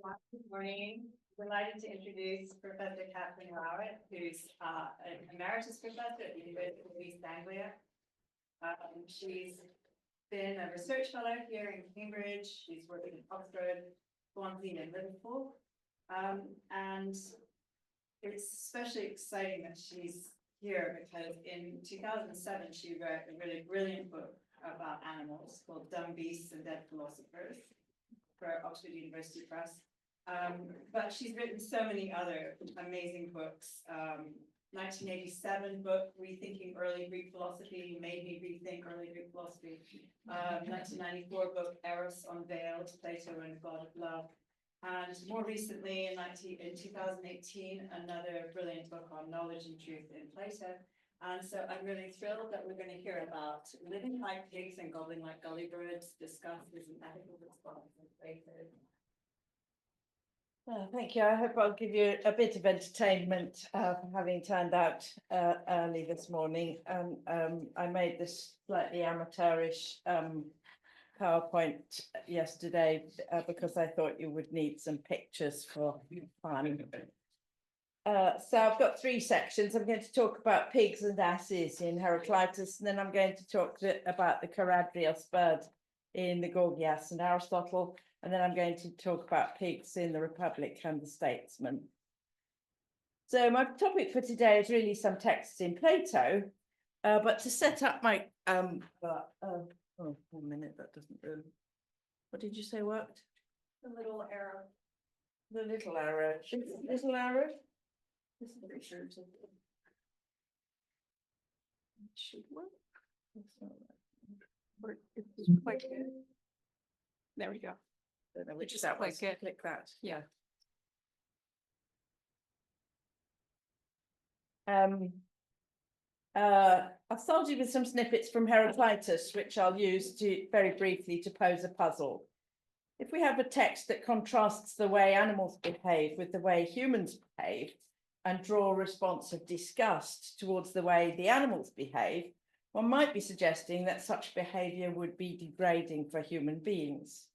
everyone. Good morning. Delighted to introduce Professor Catherine Rowett, who's an emeritus professor at the University of East Anglia. She's been a research fellow here in Cambridge. She's worked in Oxford, Swansea, and Liverpool. And it's especially exciting that she's here because in 2007, she wrote a really brilliant book about animals called Dumb Beasts and Dead Philosophers for Oxford University Press. But she's written so many other amazing books. 1987 book, Rethinking Early Greek Philosophy, made me rethink early Greek philosophy. 1994 book, Eros Unveiled, Plato and God of Love. And more recently, in 2018, another brilliant book on knowledge and truth in Plato. And so I'm really thrilled that we're going to hear about living like pigs and gobbling like gully-birds, disgust as an ethical response in Plato. Thank you. I hope I'll give you a bit of entertainment for having turned out early this morning. I made this slightly amateurish PowerPoint yesterday because I thought you would need some pictures for fun. So I've got three sections. I'm going to talk about pigs and asses in Heraclitus, and then I'm going to talk about the Charadrios bird in the Gorgias and Aristotle, and then I'm going to talk about pigs in the Republic and the Statesman. So my topic for today is really some texts in Plato, but to set up my, oh, 1 minute, that doesn't really, what did you say worked? The little arrow. The little arrow. Little arrow? This is pretty sure it should work. It's quite good. There we go. Which is that quite was. good. Click that. Yeah. I've started with some snippets from Heraclitus, which I'll use to very briefly to pose a puzzle. If we have a text that contrasts the way animals behave with the way humans behave and draw a response of disgust towards the way the animals behave, one might be suggesting that such behavior would be degrading for human beings.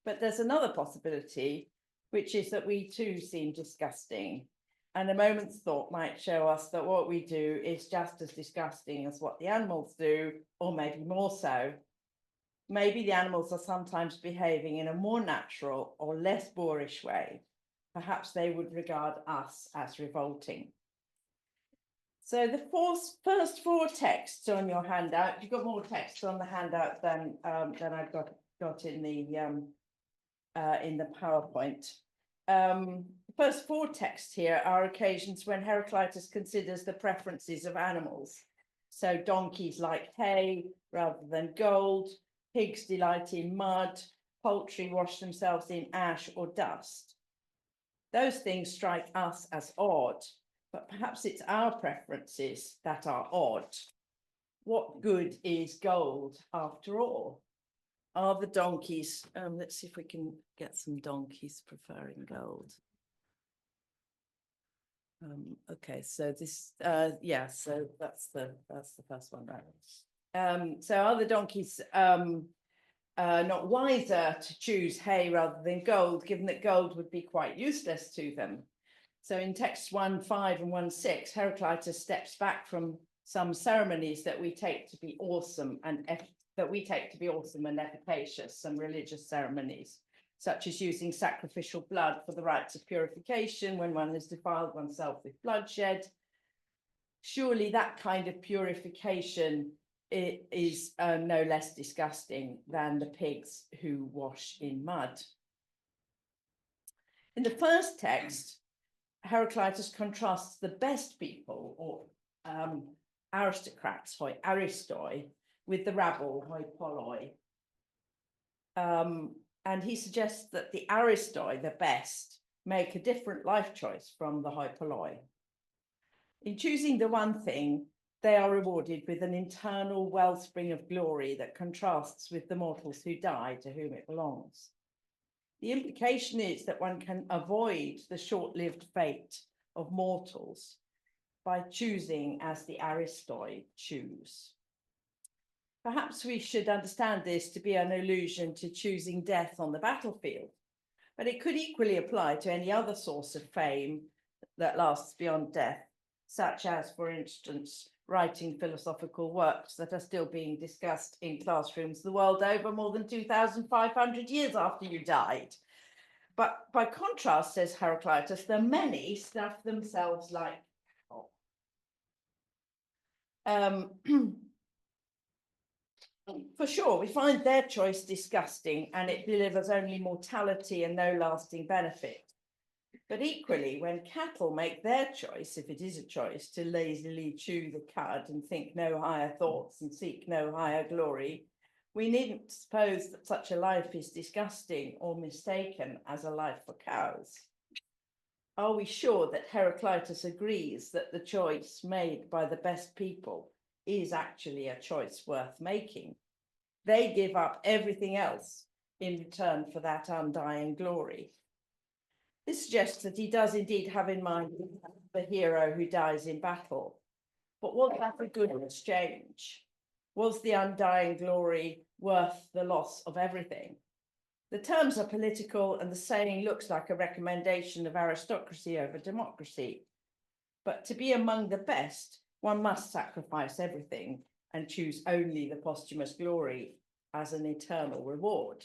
But there's another possibility, which is that we too seem disgusting. And a moment's thought might show us that what we do is just as disgusting as what the animals do, or maybe more so. Maybe the animals are sometimes behaving in a more natural or less boorish way. Perhaps they would regard us as revolting. So the first four texts on your handout, you've got more text on the handout than I've got in the PowerPoint. The first four texts here are occasions when Heraclitus considers the preferences of animals. So donkeys like hay rather than gold, pigs delight in mud, poultry wash themselves in ash or dust. Those things strike us as odd, but perhaps it's our preferences that are odd. What good is gold after all? Are the donkeys, let's see if we can get some donkeys preferring gold. Okay, so this, yeah, so that's the first one, right? So are the donkeys not wiser to choose hay rather than gold, given that gold would be quite useless to them? So in texts 1:5 and 1:6, Heraclitus steps back from some ceremonies that we take to be awesome and efficacious, some religious ceremonies, such as using sacrificial blood for the rites of purification when one has defiled oneself with bloodshed. Surely that kind of purification is no less disgusting than the pigs who wash in mud. In the first text, Heraclitus contrasts the best people, or aristocrats, hoi aristoi, with the rabble, hoi polloi. And he suggests that the aristoi, the best, make a different life choice from the hoi polloi. In choosing the one thing, they are rewarded with an internal wellspring of glory that contrasts with the mortals who die, to whom it belongs. The implication is that one can avoid the short-lived fate of mortals by choosing as the aristoi choose. Perhaps we should understand this to be an allusion to choosing death on the battlefield, but it could equally apply to any other source of fame that lasts beyond death, such as, for instance, writing philosophical works that are still being discussed in classrooms the world over more than 2,500 years after you died. But by contrast, says Heraclitus, the many stuff themselves like for sure, we find their choice disgusting and it delivers only mortality and no lasting benefit. But equally, when cattle make their choice, if it is a choice, to lazily chew the cud and think no higher thoughts and seek no higher glory, we needn't suppose that such a life is disgusting or mistaken as a life for cows. Are we sure that Heraclitus agrees that the choice made by the best people is actually a choice worth making? They give up everything else in return for that undying glory. This suggests that he does indeed have in mind the hero who dies in battle. But was that a good exchange? Was the undying glory worth the loss of everything? The terms are political and the saying looks like a recommendation of aristocracy over democracy. But to be among the best, one must sacrifice everything and choose only the posthumous glory as an eternal reward.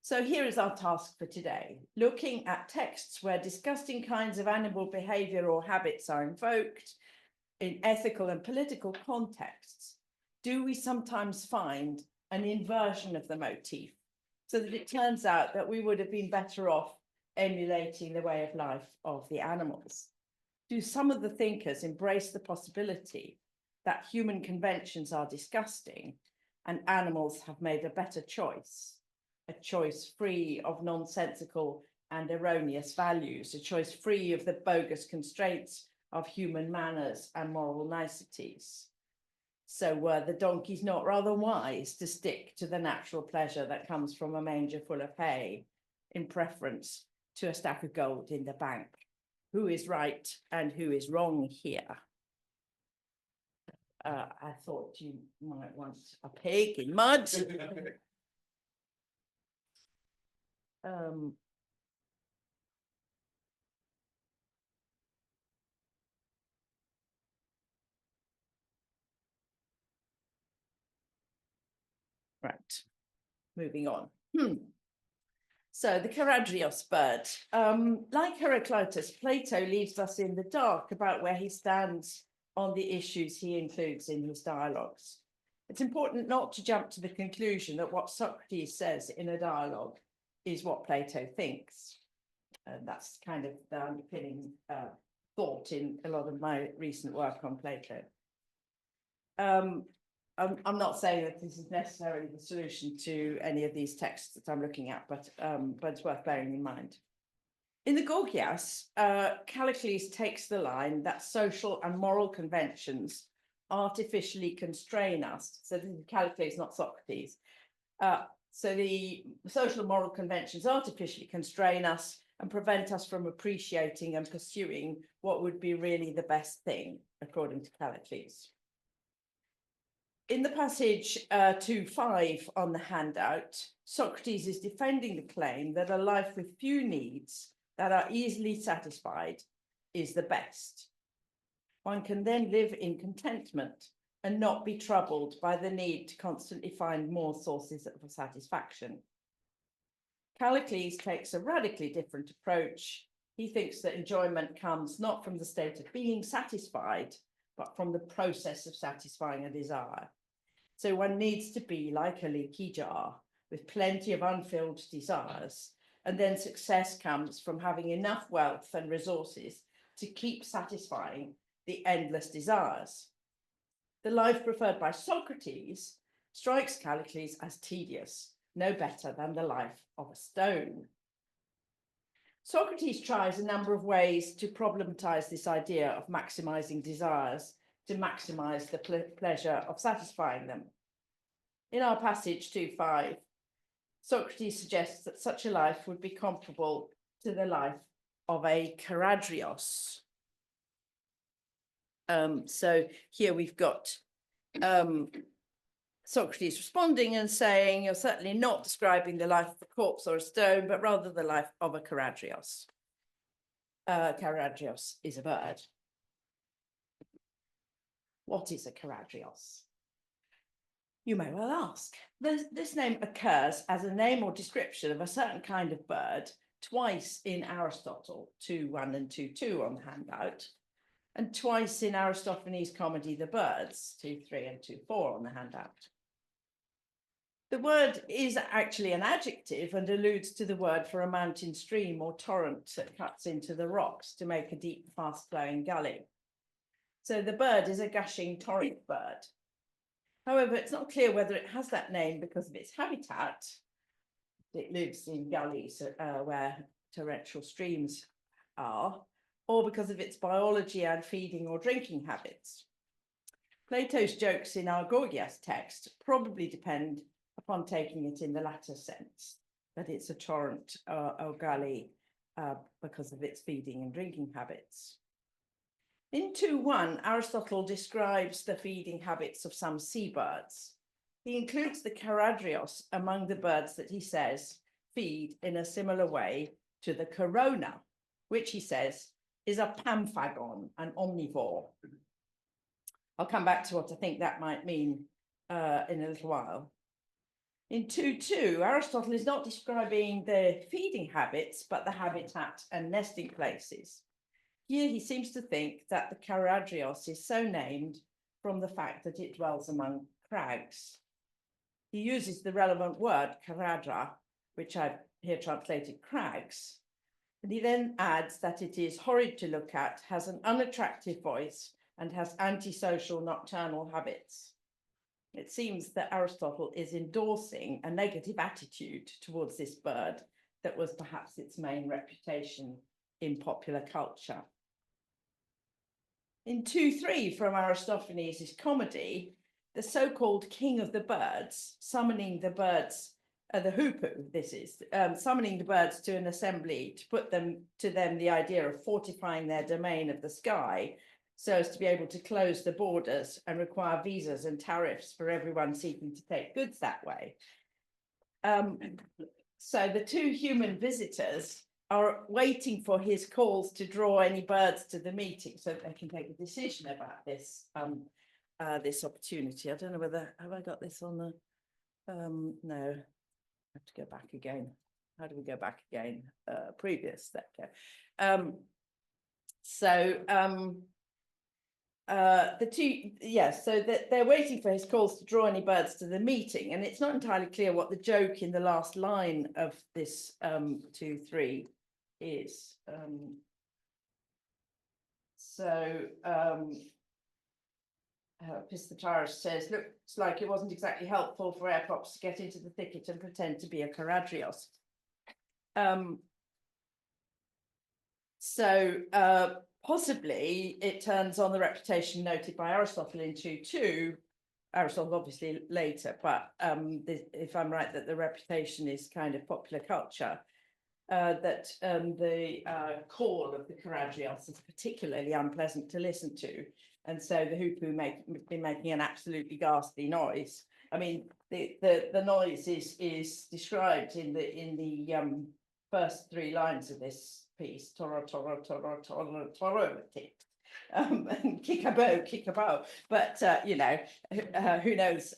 So here is our task for today, looking at texts where disgusting kinds of animal behavior or habits are invoked in ethical and political contexts. Do we sometimes find an inversion of the motif so that it turns out that we would have been better off emulating the way of life of the animals? Do some of the thinkers embrace the possibility that human conventions are disgusting and animals have made a better choice? A choice free of nonsensical and erroneous values, a choice free of the bogus constraints of human manners and moral niceties. So were the donkeys not rather wise to stick to the natural pleasure that comes from a manger full of hay in preference to a stack of gold in the bank? Who is right and who is wrong here? I thought you might want a pig in mud. Right, moving on. So the Charadrios bird, like Heraclitus, Plato leaves us in the dark about where he stands on the issues he includes in his dialogues. It's important not to jump to the conclusion that what Socrates says in a dialogue is what Plato thinks. And that's kind of the underpinning thought in a lot of my recent work on Plato. I'm not saying that this is necessarily the solution to any of these texts that I'm looking at, but it's worth bearing in mind. In the Gorgias, Callicles takes the line that social and moral conventions artificially constrain us. So this is Callicles, not Socrates. So the social and moral conventions artificially constrain us and prevent us from appreciating and pursuing what would be really the best thing, according to Callicles. In the passage 2.5 on the handout, Socrates is defending the claim that a life with few needs that are easily satisfied is the best. One can then live in contentment and not be troubled by the need to constantly find more sources of satisfaction. Callicles takes a radically different approach. He thinks that enjoyment comes not from the state of being satisfied, but from the process of satisfying a desire. So one needs to be like a leaky jar with plenty of unfilled desires, and then success comes from having enough wealth and resources to keep satisfying the endless desires. The life preferred by Socrates strikes Callicles as tedious, no better than the life of a stone. Socrates tries a number of ways to problematize this idea of maximizing desires to maximize the pleasure of satisfying them. In our passage 2.5, Socrates suggests that such a life would be comparable to the life of a Charadrios. So here we've got Socrates responding and saying, you're certainly not describing the life of a corpse or a stone, but rather the life of a karadrios. Karadrios is a bird. What is a karadrios? You may well ask. This name occurs as a name or description of a certain kind of bird twice in Aristotle, 2:1 and 2:2 on the handout, and twice in Aristophanes' comedy The Birds, 2:3 and 2:4 on the handout. The word is actually an adjective and alludes to the word for a mountain stream or torrent that cuts into the rocks to make a deep, fast-flowing gully. So the bird is a gushing torrent bird. However, it's not clear whether it has that name because of its habitat. It lives in gullies where torrential streams are, or because of its biology and feeding or drinking habits. Plato's jokes in our Gorgias text probably depend upon taking it in the latter sense, that it's a torrent or gully because of its feeding and drinking habits. In 2:1, Aristotle describes the feeding habits of some seabirds. He includes the karadrios among the birds that he says feed in a similar way to the corona, which he says is a pamphagon, an omnivore. I'll come back to what I think that might mean in a little while. In 2:2, Aristotle is not describing the feeding habits, but the habitat and nesting places. Here he seems to think that the karadrios is so named from the fact that it dwells among crags. He uses the relevant word karadra, which I've here translated crags, and he then adds that it is horrid to look at, has an unattractive voice, and has antisocial nocturnal habits. It seems that Aristotle is endorsing a negative attitude towards this bird that was perhaps its main reputation in popular culture. In 2:3 from Aristophanes' comedy, the so-called king of the birds, summoning the birds, the hoopoe, this is, summoning the birds to an assembly to put to them the idea of fortifying their domain of the sky so as to be able to close the borders and require visas and tariffs for everyone seeking to take goods that way. So the two human visitors are waiting for his calls to draw any birds to the meeting so that they can take a decision about this this opportunity. I don't know whether, have I got this on the, no, I have to go back again. How do we go back again? Previous, there we go. The two, yes, so that they're waiting for his calls to draw any birds to the meeting, and it's not entirely clear what the joke in the last line of this 2:3 is. Pisthetarus says, looks like it wasn't exactly helpful for air props to get into the thicket and pretend to be a karadrios. Possibly it turns on the reputation noted by Aristotle in 2:2, Aristotle obviously later, but if I'm right that the reputation is kind of popular culture, that the call of the karadrios is particularly unpleasant to listen to. And so the hoopoe been making an absolutely ghastly noise. I mean, the noise is described in the first 3 lines of this piece, toro, toro, toro, toro, toro, and kick-a-bow. But, you know, who knows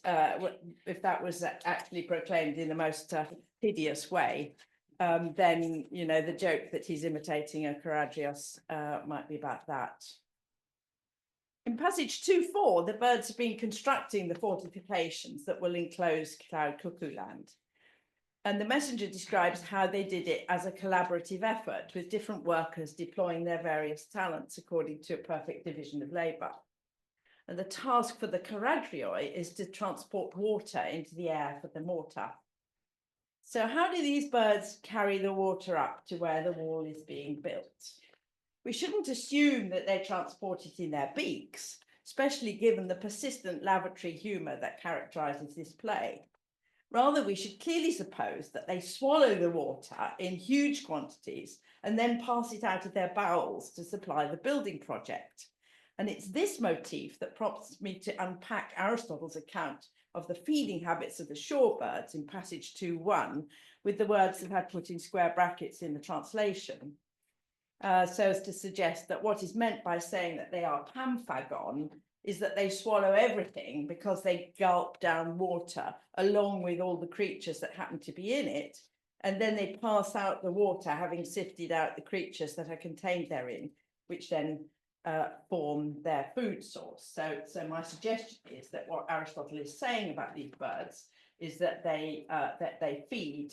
if that was actually proclaimed in the most hideous way. Then, you know, the joke that he's imitating a karadrios might be about that. In passage 2:4, the birds have been constructing the fortifications that will enclose Cloud Cuckoo Land. And the messenger describes how they did it as a collaborative effort with different workers deploying their various talents according to a perfect division of labour. And the task for the karadrioi is to transport water into the air for the mortar. So how do these birds carry the water up to where the wall is being built? We shouldn't assume that they transport it in their beaks, especially given the persistent lavatory humour that characterises this play. Rather, we should clearly suppose that they swallow the water in huge quantities and then pass it out of their bowels to supply the building project. And it's this motif that prompts me to unpack Aristotle's account of the feeding habits of the shorebirds in passage 2.1 with the words that I'd put in square brackets in the translation, so as to suggest that what is meant by saying that they are pamphagon is that they swallow everything because they gulp down water along with all the creatures that happen to be in it, and then they pass out the water having sifted out the creatures that are contained therein, which then form their food source. So my suggestion is that what Aristotle is saying about these birds is that they feed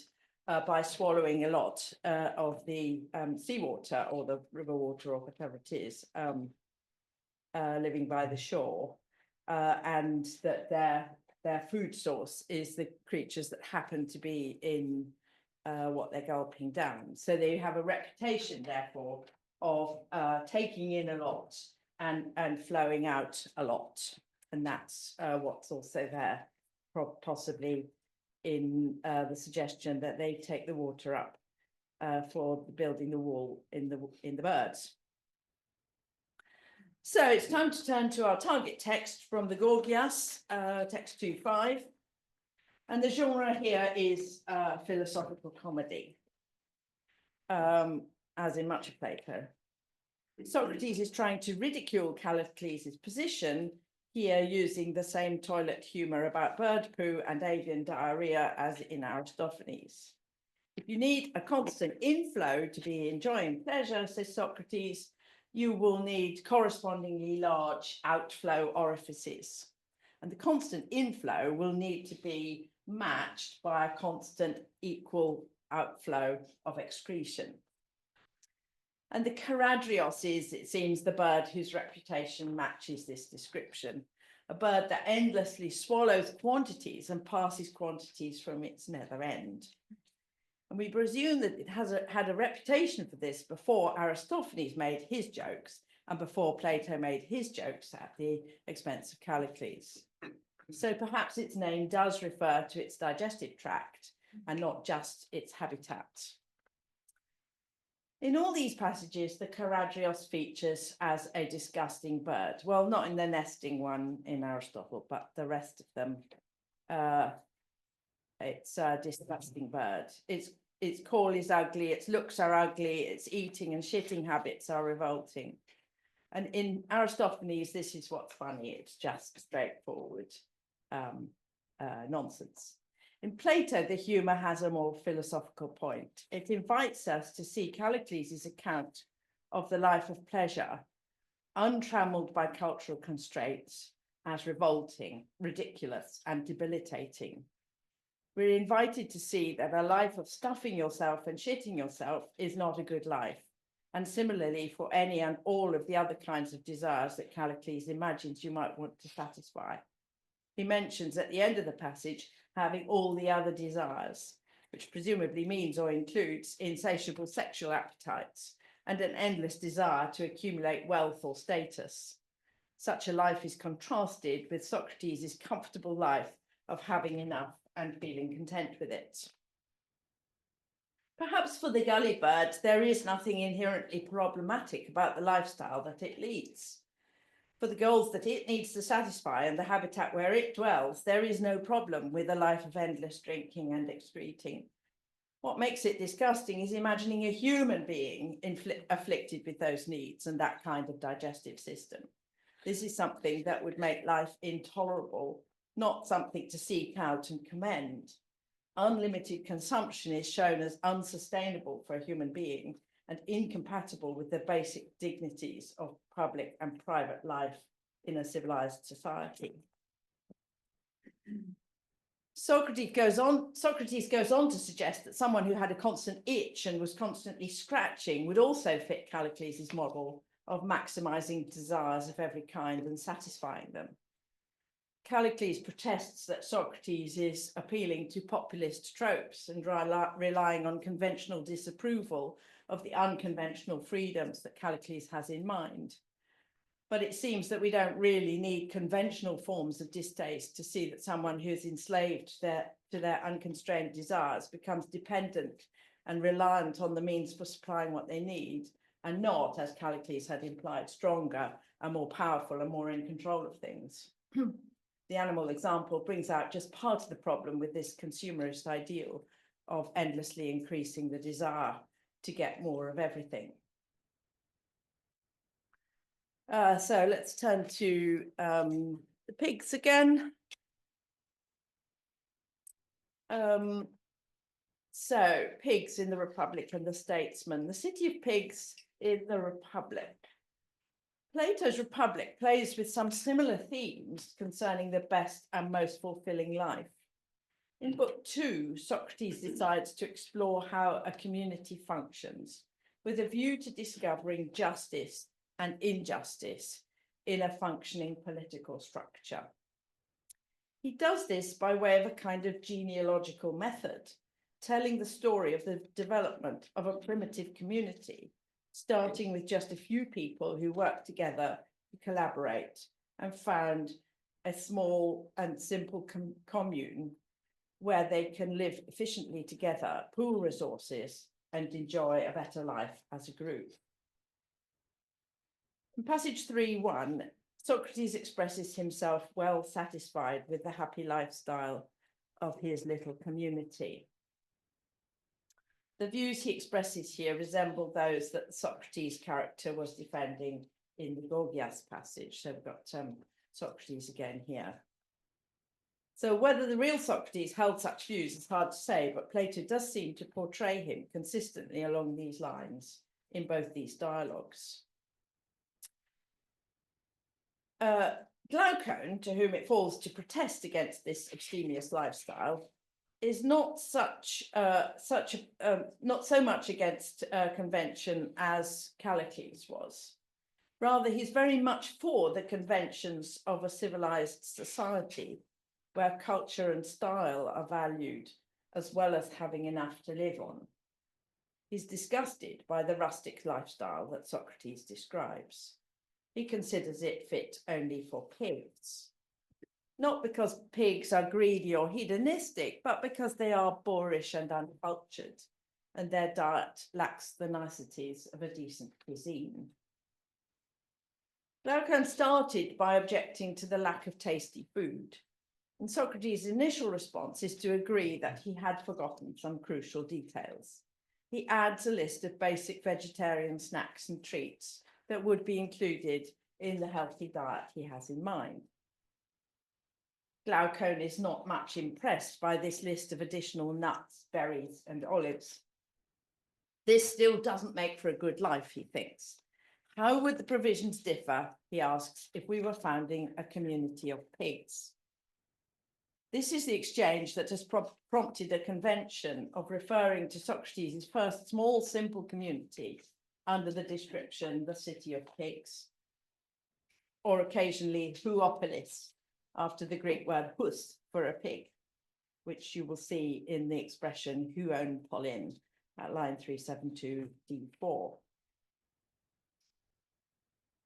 by swallowing a lot of the seawater or the river water or whatever it is, living by the shore, and that their food source is the creatures that happen to be in what they're gulping down. So they have a reputation, therefore, of taking in a lot and flowing out a lot. And that's what's also there, possibly in the suggestion that they take the water up for building the wall in the birds. So it's time to turn to our target text from the Gorgias, text 2.5. And the genre here is philosophical comedy, as in much of Plato. Socrates is trying to ridicule Callicles' position here using the same toilet humour about bird poo and avian diarrhea as in Aristophanes. If you need a constant inflow to be enjoying pleasure, says Socrates, you will need correspondingly large outflow orifices. And the constant inflow will need to be matched by a constant equal outflow of excretion. And the charadrios is, it seems, the bird whose reputation matches this description, a bird that endlessly swallows quantities and passes quantities from its nether end. And we presume that it had a reputation for this before Aristophanes made his jokes and before Plato made his jokes at the expense of Callicles. So perhaps its name does refer to its digestive tract and not just its habitat. In all these passages, the charadrios features as a disgusting bird. Well, not in the nesting one in Aristotle, but the rest of them, it's a disgusting bird. Its call is ugly, its looks are ugly, its eating and shitting habits are revolting. And in Aristophanes, this is what's funny. It's just straightforward nonsense. In Plato, the humour has a more philosophical point. It invites us to see Callicles' account of the life of pleasure, untrammelled by cultural constraints, as revolting, ridiculous, and debilitating. We're invited to see that a life of stuffing yourself and shitting yourself is not a good life. And similarly, for any and all of the other kinds of desires that Callicles imagines you might want to satisfy. He mentions at the end of the passage having all the other desires, which presumably means or includes insatiable sexual appetites and an endless desire to accumulate wealth or status. Such a life is contrasted with Socrates' comfortable life of having enough and feeling content with it. Perhaps for the gully-bird, there is nothing inherently problematic about the lifestyle that it leads. For the goals that it needs to satisfy and the habitat where it dwells, there is no problem with a life of endless drinking and excreting. What makes it disgusting is imagining a human being afflicted with those needs and that kind of digestive system. This is something that would make life intolerable, not something to seek out and commend. Unlimited consumption is shown as unsustainable for a human being and incompatible with the basic dignities of public and private life in a civilized society. Socrates goes on to suggest that someone who had a constant itch and was constantly scratching would also fit Callicles' model of maximizing desires of every kind and satisfying them. Callicles protests that Socrates is appealing to populist tropes and relying on conventional disapproval of the unconventional freedoms that Callicles has in mind. But it seems that we don't really need conventional forms of distaste to see that someone who is enslaved to their unconstrained desires becomes dependent and reliant on the means for supplying what they need, and not, as Callicles had implied, stronger and more powerful and more in control of things. the animal example brings out just part of the problem with this consumerist ideal of endlessly increasing the desire to get more of everything. So let's turn to the pigs again. So pigs in the Republic and the Statesman. The city of pigs in the Republic. Plato's Republic plays with some similar themes concerning the best and most fulfilling life. In book 2, Socrates decides to explore how a community functions with a view to discovering justice and injustice in a functioning political structure. He does this by way of a kind of genealogical method, telling the story of the development of a primitive community, starting with just a few people who worked together to collaborate and found a small and simple commune where they can live efficiently together, pool resources, and enjoy a better life as a group. In passage 3:1, Socrates expresses himself well satisfied with the happy lifestyle of his little community. The views he expresses here resemble those that Socrates' character was defending in the Gorgias passage. So we've got Socrates again here. So whether the real Socrates held such views is hard to say, but Plato does seem to portray him consistently along these lines in both these dialogues. Glaucon, to whom it falls to protest against this abstemious lifestyle, is not not so much against convention as Callicles was. Rather, he's very much for the conventions of a civilized society where culture and style are valued, as well as having enough to live on. He's disgusted by the rustic lifestyle that Socrates describes. He considers it fit only for pigs. Not because pigs are greedy or hedonistic, but because they are boorish and uncultured, and their diet lacks the niceties of a decent cuisine. Glaucon started by objecting to the lack of tasty food, and Socrates' initial response is to agree that he had forgotten some crucial details. He adds a list of basic vegetarian snacks and treats that would be included in the healthy diet he has in mind. Glaucon is not much impressed by this list of additional nuts, berries, and olives. This still doesn't make for a good life, he thinks. How would the provisions differ, he asks, if we were founding a community of pigs? This is the exchange that has prompted a convention of referring to Socrates' first small, simple community under the description, the city of pigs, or occasionally huopolis, after the Greek word hus for a pig, which you will see in the expression huon polin at line 372 D4.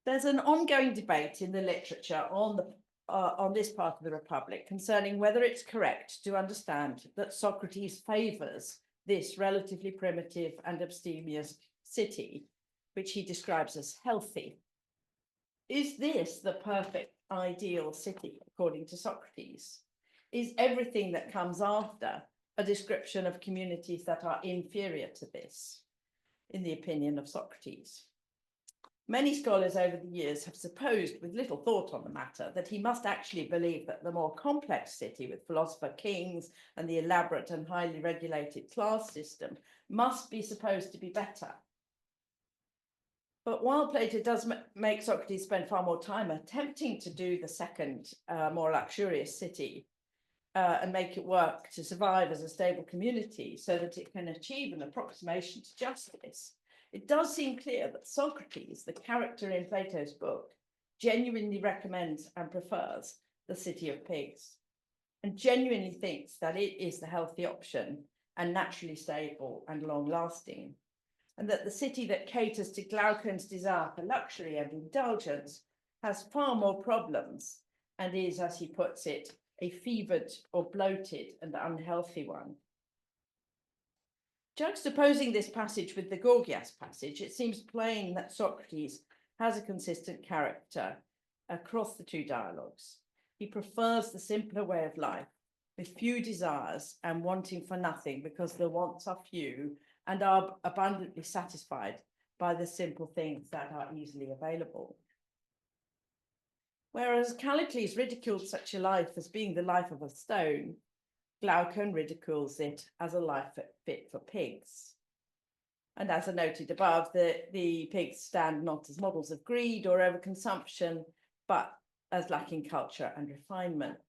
There's an ongoing debate in the literature on this part of the Republic concerning whether it's correct to understand that Socrates favours this relatively primitive and abstemious city, which he describes as healthy. Is this the perfect ideal city, according to Socrates? Is everything that comes after a description of communities that are inferior to this, in the opinion of Socrates? Many scholars over the years have supposed, with little thought on the matter, that he must actually believe that the more complex city with philosopher kings and the elaborate and highly regulated class system must be supposed to be better. But while Plato does make Socrates spend far more time attempting to do the second, more luxurious city and make it work to survive as a stable community so that it can achieve an approximation to justice, it does seem clear that Socrates, the character in Plato's book, genuinely recommends and prefers the city of pigs, and genuinely thinks that it is the healthy option and naturally stable and long-lasting, and that the city that caters to Glaucon's desire for luxury and indulgence has far more problems and is, as he puts it, a fevered or bloated and unhealthy one. Juxtaposing this passage with the Gorgias passage, it seems plain that Socrates has a consistent character across the two dialogues. He prefers the simpler way of life, with few desires and wanting for nothing, because the wants are few and are abundantly satisfied by the simple things that are easily available. Whereas Callicles ridiculed such a life as being the life of a stone, Glaucon ridicules it as a life fit for pigs. And as I noted above, the pigs stand not as models of greed or overconsumption, but as lacking culture and refinement.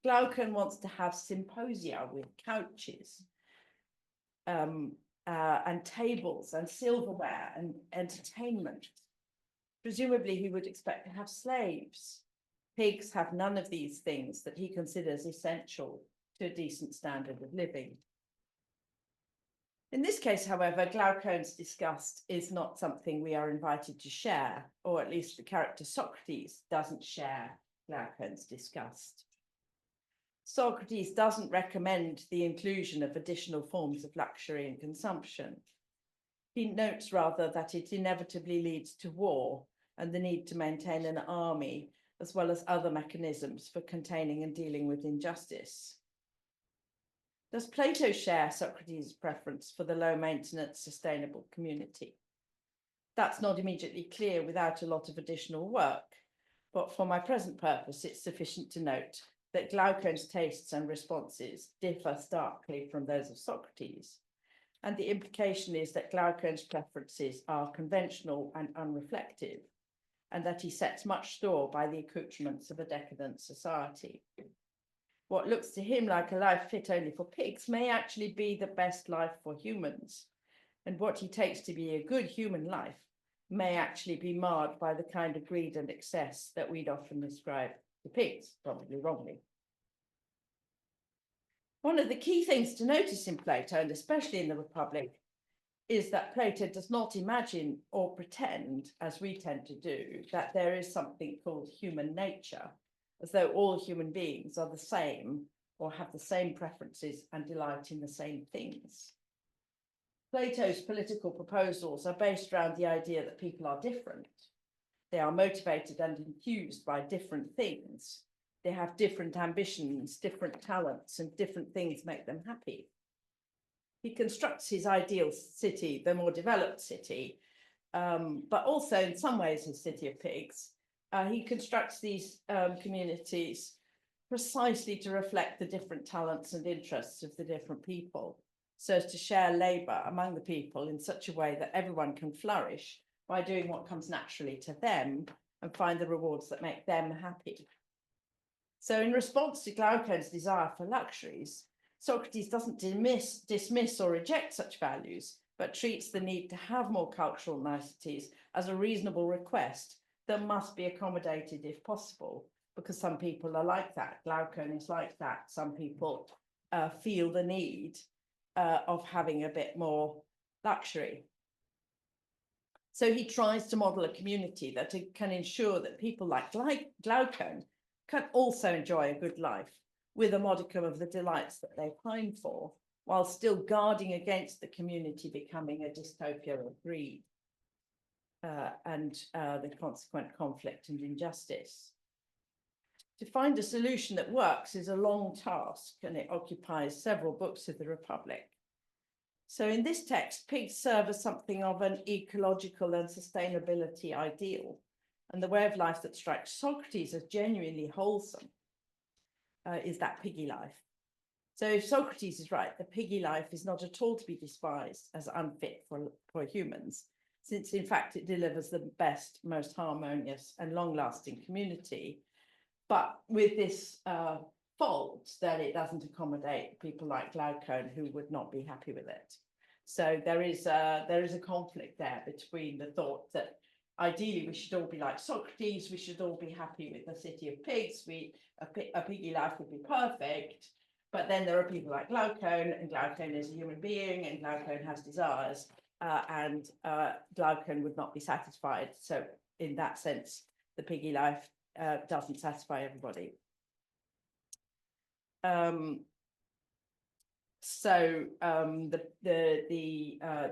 Glaucon wants to have symposia with couches and tables and silverware and entertainment. Presumably he would expect to have slaves. Pigs have none of these things that he considers essential to a decent standard of living. In this case, however, Glaucon's disgust is not something we are invited to share, or at least the character Socrates doesn't share Glaucon's disgust. Socrates doesn't recommend the inclusion of additional forms of luxury and consumption. He notes rather that it inevitably leads to war and the need to maintain an army, as well as other mechanisms for containing and dealing with injustice. Does Plato share Socrates' preference for the low-maintenance, sustainable community? That's not immediately clear without a lot of additional work, but for my present purpose, it's sufficient to note that Glaucon's tastes and responses differ starkly from those of Socrates, and the implication is that Glaucon's preferences are conventional and unreflective, and that he sets much store by the accoutrements of a decadent society. What looks to him like a life fit only for pigs may actually be the best life for humans, and what he takes to be a good human life may actually be marred by the kind of greed and excess that we'd often ascribe to pigs, probably wrongly. One of the key things to notice in Plato, and especially in the Republic, is that Plato does not imagine or pretend, as we tend to do, that there is something called human nature, as though all human beings are the same or have the same preferences and delight in the same things. Plato's political proposals are based around the idea that people are different. They are motivated and enthused by different things. They have different ambitions, different talents, and different things make them happy. He constructs his ideal city, the more developed city, but also in some ways his city of pigs. He constructs these communities precisely to reflect the different talents and interests of the different people, so as to share labour among the people in such a way that everyone can flourish by doing what comes naturally to them and find the rewards that make them happy. So in response to Glaucon's desire for luxuries, Socrates doesn't dismiss or reject such values, but treats the need to have more cultural niceties as a reasonable request that must be accommodated if possible, because some people are like that. Glaucon is like that. Some people feel the need of having a bit more luxury. So he tries to model a community that can ensure that people like Glaucon can also enjoy a good life with a modicum of the delights that they pine for, while still guarding against the community becoming a dystopia of greed and the consequent conflict and injustice. To find a solution that works is a long task, and it occupies several books of the Republic. So in this text, pigs serve as something of an ecological and sustainability ideal, and the way of life that strikes Socrates as genuinely wholesome is that piggy life. So if Socrates is right, the piggy life is not at all to be despised as unfit for humans, since in fact it delivers the best, most harmonious and long-lasting community, but with this fault that it doesn't accommodate people like Glaucon who would not be happy with it. So there is a conflict there between the thought that ideally we should all be like Socrates, we should all be happy with the city of pigs, a piggy life would be perfect, but then there are people like Glaucon, and Glaucon is a human being, and Glaucon has desires, and Glaucon would not be satisfied. So in that sense, the piggy life doesn't satisfy everybody. The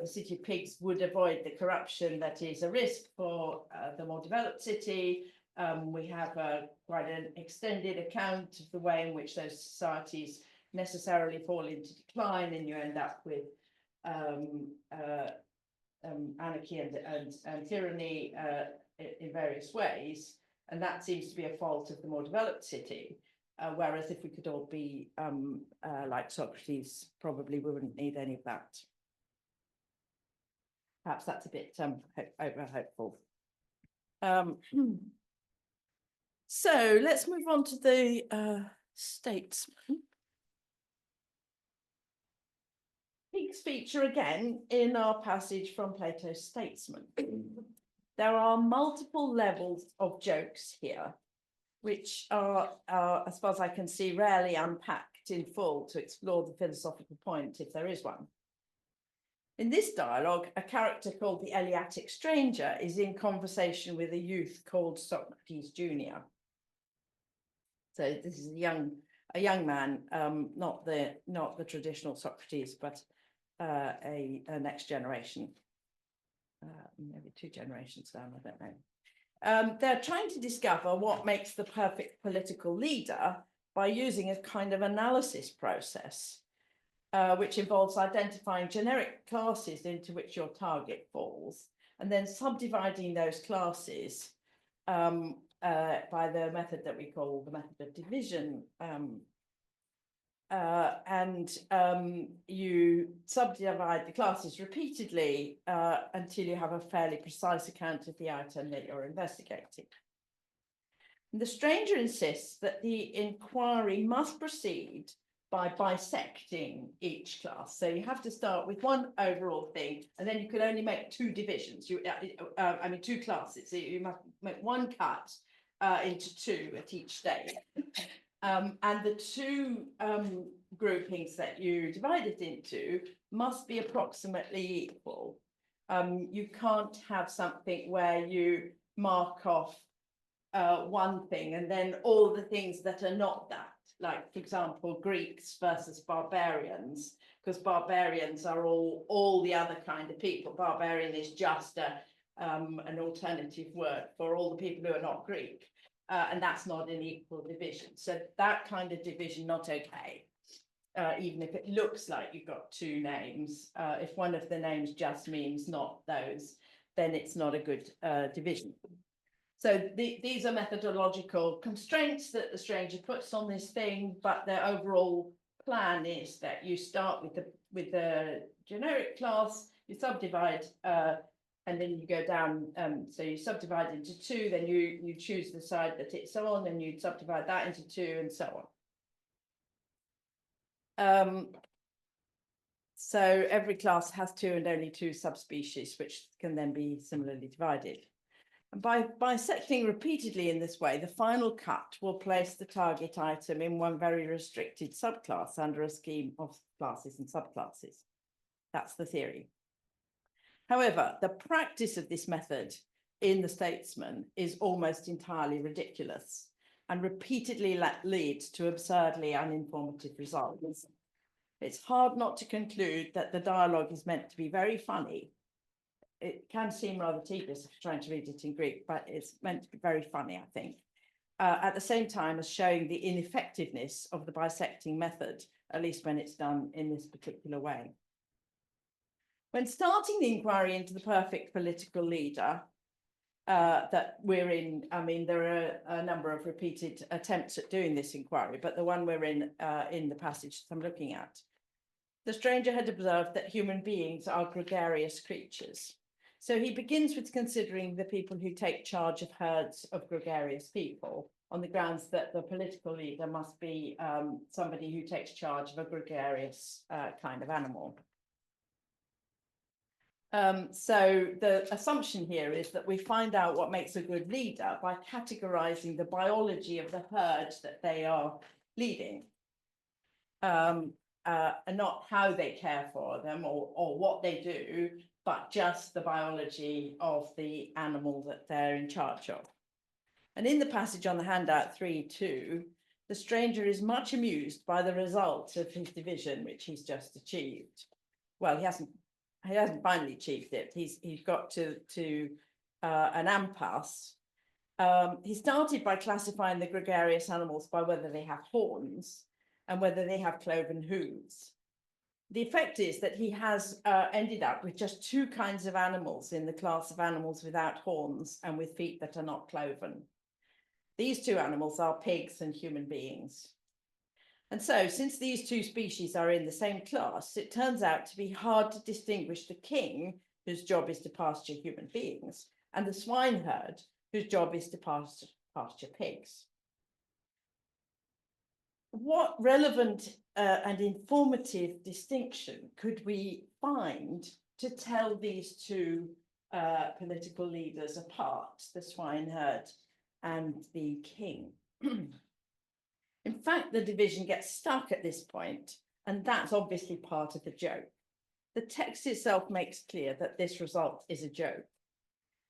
city of pigs would avoid the corruption that is a risk for the more developed city, we have quite an extended account of the way in which those societies necessarily fall into decline, and you end up with anarchy and tyranny in various ways, and that seems to be a fault of the more developed city. Whereas if we could all be like Socrates, probably we wouldn't need any of that. Perhaps that's a bit over hopeful. So let's move on to the statesman. Pigs feature again in our passage from Plato's Statesman. There are multiple levels of jokes here, which are, as far as I can see, rarely unpacked in full to explore the philosophical point, if there is one. In this dialogue, a character called the Eleatic Stranger is in conversation with a youth called Socrates Jr. So this is a young man, not the traditional Socrates, but a next generation, maybe 2 generations down, I don't know. They're trying to discover what makes the perfect political leader by using a kind of analysis process, which involves identifying generic classes into which your target falls, and then subdividing those classes by the method that we call the method of division. You subdivide the classes repeatedly until you have a fairly precise account of the item that you're investigating. And the stranger insists that the inquiry must proceed by bisecting each class. So you have to start with one overall thing, and then you can only make 2 divisions. 2 classes. So you must make one cut into 2 at each stage. And the 2 groupings that you divide it into must be approximately equal. You can't have something where you mark off one thing and then all the things that are not that. Like, for example, Greeks versus barbarians, because barbarians are all the other kind of people. Barbarian is just an alternative word for all the people who are not Greek. And that's not an equal division. So that kind of division, not okay. Even if it looks like you've got 2 names, if one of the names just means not those, then it's not a good division. So these are methodological constraints that the stranger puts on this thing, but their overall plan is that you start with the generic class, you subdivide, and then you go down. So you subdivide into 2, then you choose the side that it's on, and you subdivide that into 2, and so on. So every class has 2 and only 2 subspecies, which can then be similarly divided. And by bisecting repeatedly in this way, the final cut will place the target item in one very restricted subclass under a scheme of classes and subclasses. That's the theory. However, the practice of this method in the Statesman is almost entirely ridiculous and repeatedly leads to absurdly uninformative results. It's hard not to conclude that the dialogue is meant to be very funny. It can seem rather tedious if you're trying to read it in Greek, but it's meant to be very funny, I think. At the same time as showing the ineffectiveness of the bisecting method, at least when it's done in this particular way. When starting the inquiry into the perfect political leader that we're in, I mean, there are a number of repeated attempts at doing this inquiry, but the one we're in the passage that I'm looking at, the stranger had observed that human beings are gregarious creatures. So he begins with considering the people who take charge of herds of gregarious people on the grounds that the political leader must be somebody who takes charge of a gregarious kind of animal. So the assumption here is that we find out what makes a good leader by categorizing the biology of the herd that they are leading, and not how they care for them or what they do, but just the biology of the animal that they're in charge of. And in the passage on the handout 3.2, the stranger is much amused by the results of his division, which he's just achieved. Well, he hasn't finally achieved it. He's got to an impasse, He started by classifying the gregarious animals by whether they have horns and whether they have cloven hooves. The effect is that he has ended up with just two kinds of animals in the class of animals without horns and with feet that are not cloven. These two animals are pigs and human beings. And so, since these two species are in the same class, it turns out to be hard to distinguish the king, whose job is to pasture human beings, and the swineherd, whose job is to pasture pigs. What relevant and informative distinction could we find to tell these two political leaders apart, the swineherd and the king? In fact, the division gets stuck at this point, and that's obviously part of the joke. The text itself makes clear that this result is a joke.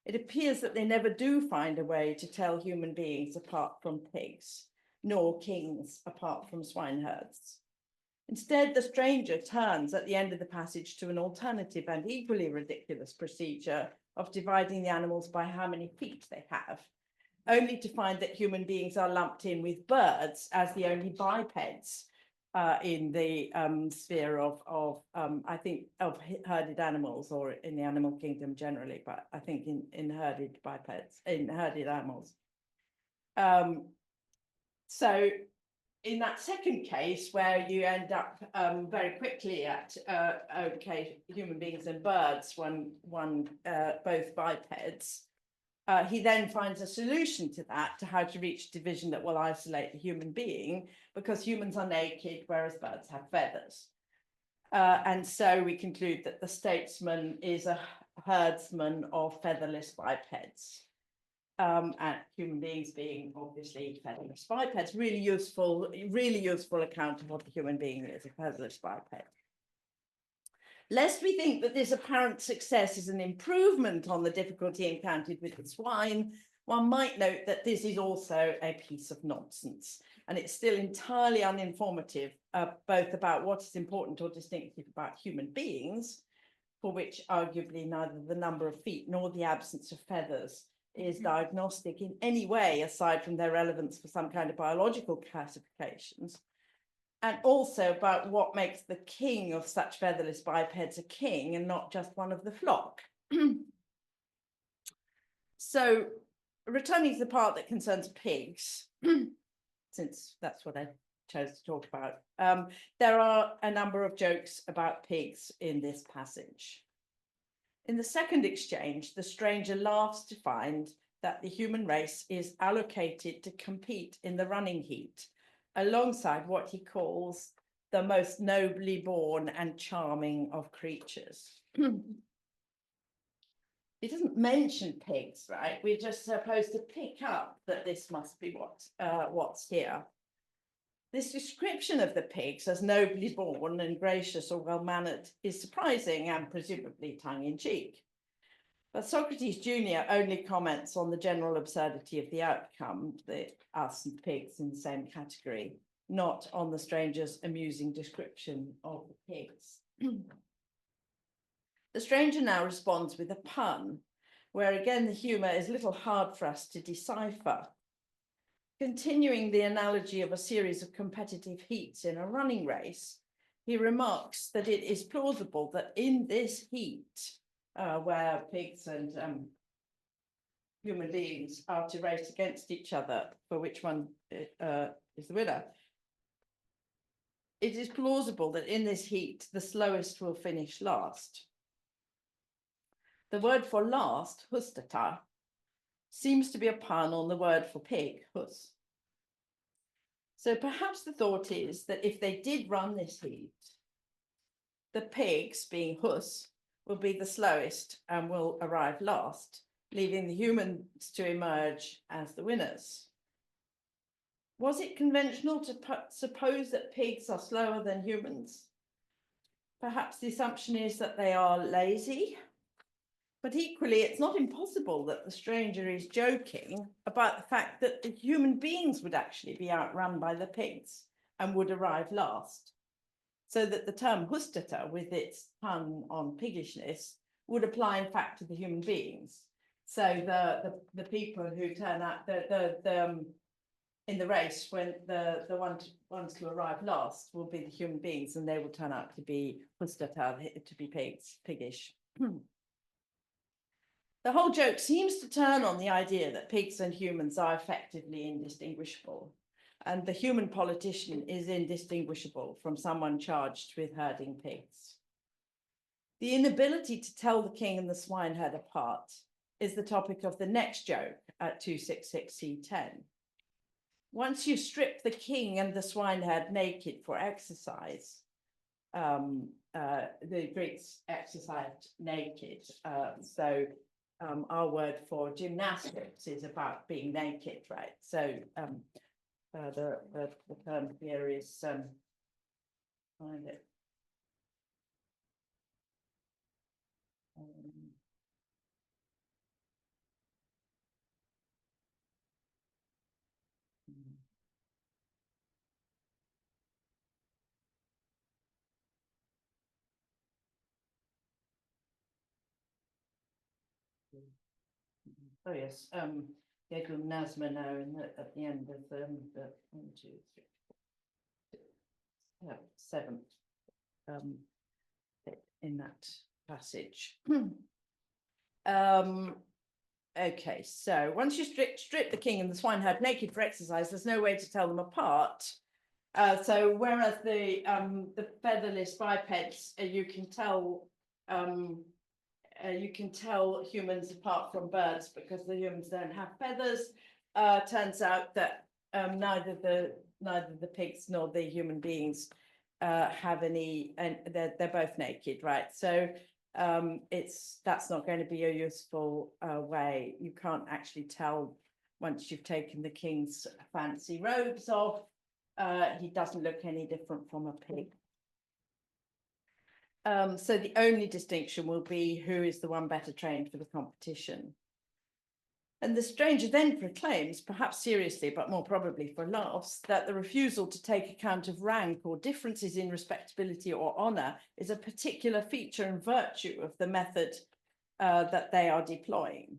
It appears that they never do find a way to tell human beings apart from pigs, nor kings apart from swineherds. Instead, the stranger turns at the end of the passage to an alternative and equally ridiculous procedure of dividing the animals by how many feet they have, only to find that human beings are lumped in with birds as the only bipeds in the sphere of I think, of herded animals, or in the animal kingdom generally, but I think in herded bipeds, in herded animals. So in that second case, where you end up very quickly at okay, human beings and birds, both bipeds, he then finds a solution to that, to how to reach a division that will isolate the human being, because humans are naked, whereas birds have feathers. And so we conclude that the statesman is a herdsman of featherless bipeds. And human beings being obviously featherless bipeds. Really useful account of what the human being is, a featherless biped. Lest we think that this apparent success is an improvement on the difficulty encountered with the swine, one might note that this is also a piece of nonsense, and it's still entirely uninformative, both about what is important or distinctive about human beings, for which arguably neither the number of feet nor the absence of feathers is diagnostic in any way, aside from their relevance for some kind of biological classifications, and also about what makes the king of such featherless bipeds a king and not just one of the flock. So, returning to the part that concerns pigs, since that's what I chose to talk about, there are a number of jokes about pigs in this passage. In the second exchange, the stranger laughs to find that the human race is allocated to compete in the running heat, alongside what he calls the most nobly born and charming of creatures. He doesn't mention pigs, right? We're just supposed to pick up that this must be what's here. This description of the pigs as nobly born and gracious or well-mannered is surprising and presumably tongue-in-cheek. But Socrates Jr. only comments on the general absurdity of the outcome, the us and pigs in the same category, not on the stranger's amusing description of the pigs. The stranger now responds with a pun, where again the humour is a little hard for us to decipher. Continuing the analogy of a series of competitive heats in a running race, he remarks that it is plausible that in this heat, where pigs and human beings are to race against each other for which one is the winner, it is plausible that in this heat, the slowest will finish last. The word for last, hustata, seems to be a pun on the word for pig, hus. So perhaps the thought is that if they did run this heat, the pigs, being hus, will be the slowest and will arrive last, leaving the humans to emerge as the winners. Was it conventional to suppose that pigs are slower than humans? Perhaps the assumption is that they are lazy, but equally it's not impossible that the stranger is joking about the fact that the human beings would actually be outrun by the pigs and would arrive last. So that the term hustata, with its pun on piggishness, would apply in fact to the human beings, So the people who turn out in the race, when the ones to arrive last will be the human beings, and they will turn out to be piggish. The whole joke seems to turn on the idea that pigs and humans are effectively indistinguishable, and the human politician is indistinguishable from someone charged with herding pigs. The inability to tell the king and the swineherd apart is the topic of the next joke at 266C10. Once you strip the king and the swineherd naked for exercise, the Greeks exercised naked. Our word for gymnastics is about being naked, right? So the term here is find it. Oh yes, Gegum Nasma now at the end of the 1, 2, 3, 4, 7th in that passage. Okay, so once you strip the king and the swineherd naked for exercise, there's no way to tell them apart. So whereas the featherless bipeds, you can tell humans apart from birds because the humans don't have feathers. Turns out that neither the pigs nor the human beings have any, and they're both naked, right? So that's not going to be a useful way. You can't actually tell once you've taken the king's fancy robes off. He doesn't look any different from a pig. So the only distinction will be who is the one better trained for the competition. And the stranger then proclaims, perhaps seriously, but more probably for laughs, that the refusal to take account of rank or differences in respectability or honour is a particular feature and virtue of the method that they are deploying.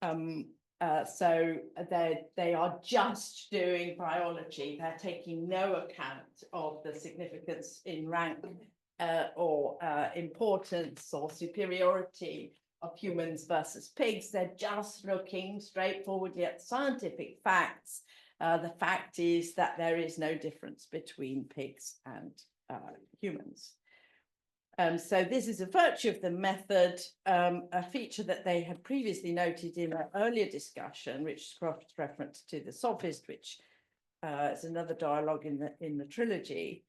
So they are just doing biology. They're taking no account of the significance in rank or importance or superiority of humans versus pigs. They're just looking straightforwardly at scientific facts. The fact is that there is no difference between pigs and humans. So this is a virtue of the method, a feature that they had previously noted in an earlier discussion, which cross reference to the sophist, which is another dialogue in the trilogy.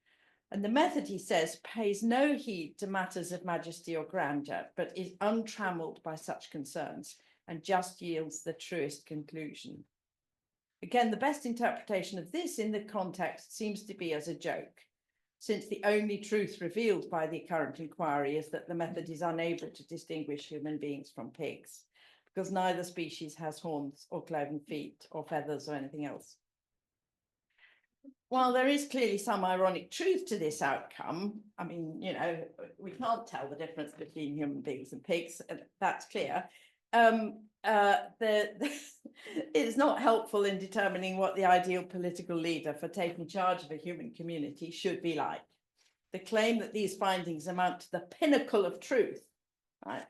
And the method, he says, pays no heed to matters of majesty or grandeur, but is untrammeled by such concerns and just yields the truest conclusion. Again, the best interpretation of this in the context seems to be as a joke, since the only truth revealed by the current inquiry is that the method is unable to distinguish human beings from pigs, because neither species has horns or cloven feet or feathers or anything else. While there is clearly some ironic truth to this outcome, I mean, you know, we can't tell the difference between human beings and pigs, that's clear. It is not helpful in determining what the ideal political leader for taking charge of a human community should be like. The claim that these findings amount to the pinnacle of truth, right?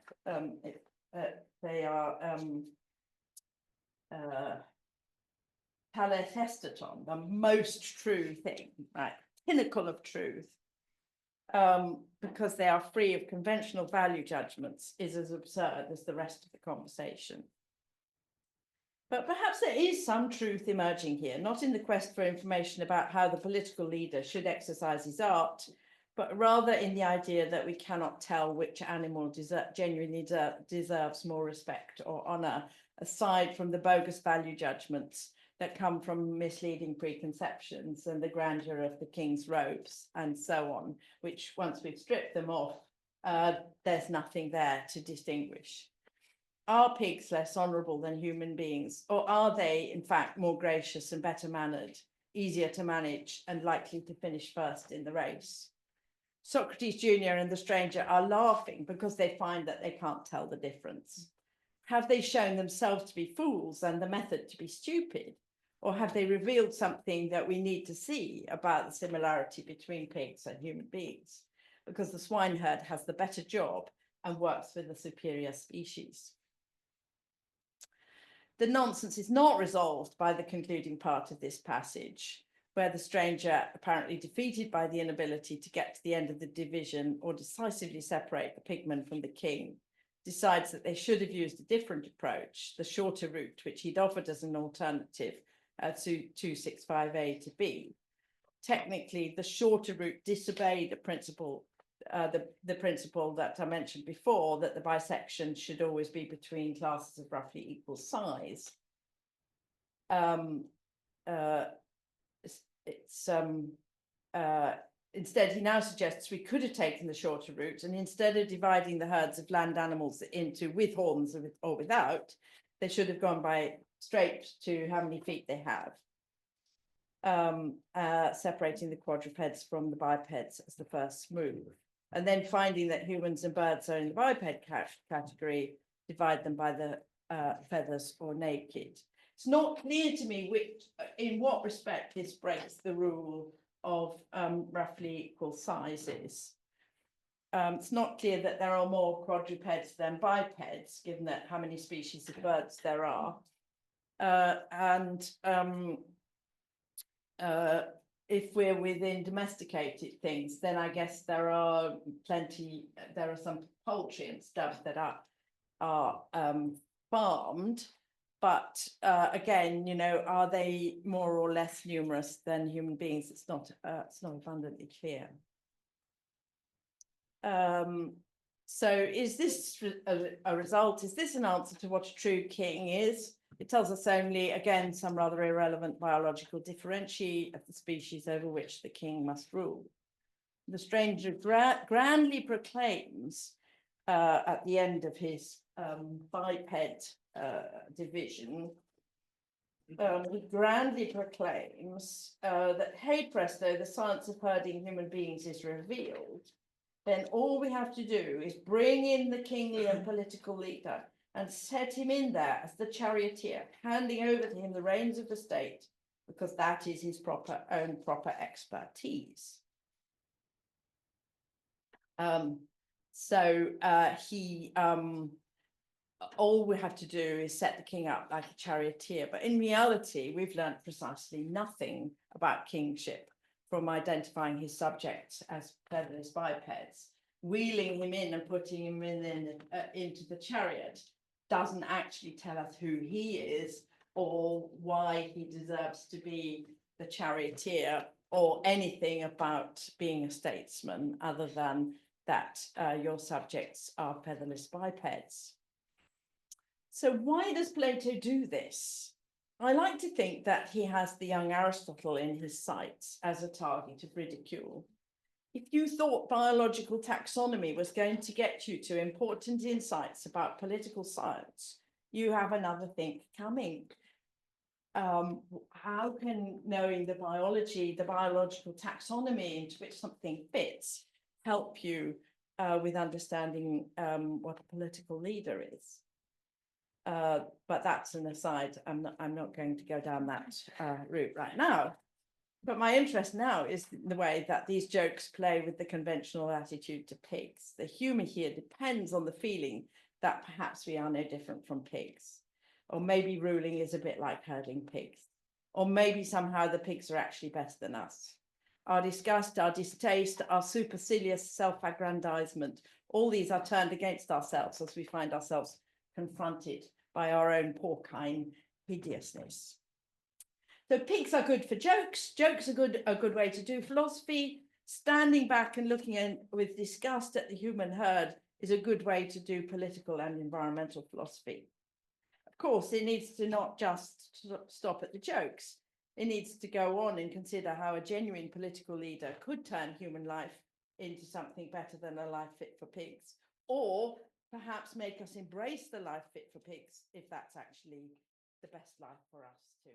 They are Palethestaton, the most true thing, right? Pinnacle of truth, because they are free of conventional value judgments, is as absurd as the rest of the conversation. But perhaps there is some truth emerging here, not in the quest for information about how the political leader should exercise his art, but rather in the idea that we cannot tell which animal genuinely deserves more respect or honour, aside from the bogus value judgments that come from misleading preconceptions and the grandeur of the king's robes and so on, which once we've stripped them off, there's nothing there to distinguish. Are pigs less honourable than human beings, or are they, in fact, more gracious and better mannered, easier to manage, and likely to finish first in the race? Socrates Jr. and the stranger are laughing because they find that they can't tell the difference. Have they shown themselves to be fools and the method to be stupid? Or have they revealed something that we need to see about the similarity between pigs and human beings? Because the swineherd has the better job and works with the superior species. The nonsense is not resolved by the concluding part of this passage, where the stranger, apparently defeated by the inability to get to the end of the division or decisively separate the pigman from the king, decides that they should have used a different approach, the shorter route, which he'd offered as an alternative to 265A to B. Technically, the shorter route disobeyed the principle, the principle that I mentioned before, that the bisection should always be between classes of roughly equal size. Instead, he now suggests we could have taken the shorter route, and instead of dividing the herds of land animals into with horns or without, they should have gone by straight to how many feet they have, separating the quadrupeds from the bipeds as the first move. And then finding that humans and birds are in the biped category, divide them by the feathers or naked. It's not clear to me in what respect this breaks the rule of roughly equal sizes. It's not clear that there are more quadrupeds than bipeds, given that how many species of birds there are. If we're within domesticated things, then I guess there are some poultry and stuff that are farmed. But again, you know, are they more or less numerous than human beings? It's not abundantly clear. So is this a result? Is this an answer to what a true king is? It tells us only, again, some rather irrelevant biological differentiate of the species over which the king must rule. The stranger grandly proclaims at the end of his biped division, he grandly proclaims that, hey presto, the science of herding human beings is revealed. Then all we have to do is bring in the kingly and political leader and set him in there as the charioteer, handing over to him the reins of the state, because that is his proper expertise. All we have to do is set the king up like a charioteer. But in reality, we've learned precisely nothing about kingship from identifying his subjects as featherless bipeds. Wheeling him in and putting him into the chariot doesn't actually tell us who he is or why he deserves to be the charioteer or anything about being a statesman other than that your subjects are featherless bipeds. So why does Plato do this? I like to think that he has the young Aristotle in his sights as a target of ridicule. If you thought biological taxonomy was going to get you to important insights about political science, you have another think coming. How can knowing the biological taxonomy into which something fits, help you with understanding what a political leader is? But that's an aside. I'm not going to go down that route right now. But my interest now is the way that these jokes play with the conventional attitude to pigs. The humor here depends on the feeling that perhaps we are no different from pigs, or maybe ruling is a bit like herding pigs, or maybe somehow the pigs are actually better than us. Our disgust, our distaste, our supercilious self-aggrandizement, all these are turned against ourselves as we find ourselves confronted by our own porcine hideousness. So pigs are good for jokes. Jokes are a good way to do philosophy. Standing back and looking with disgust at the human herd is a good way to do political and environmental philosophy. Of course, it needs to not just stop at the jokes. It needs to go on and consider how a genuine political leader could turn human life into something better than a life fit for pigs, or perhaps make us embrace the life fit for pigs if that's actually the best life for us too.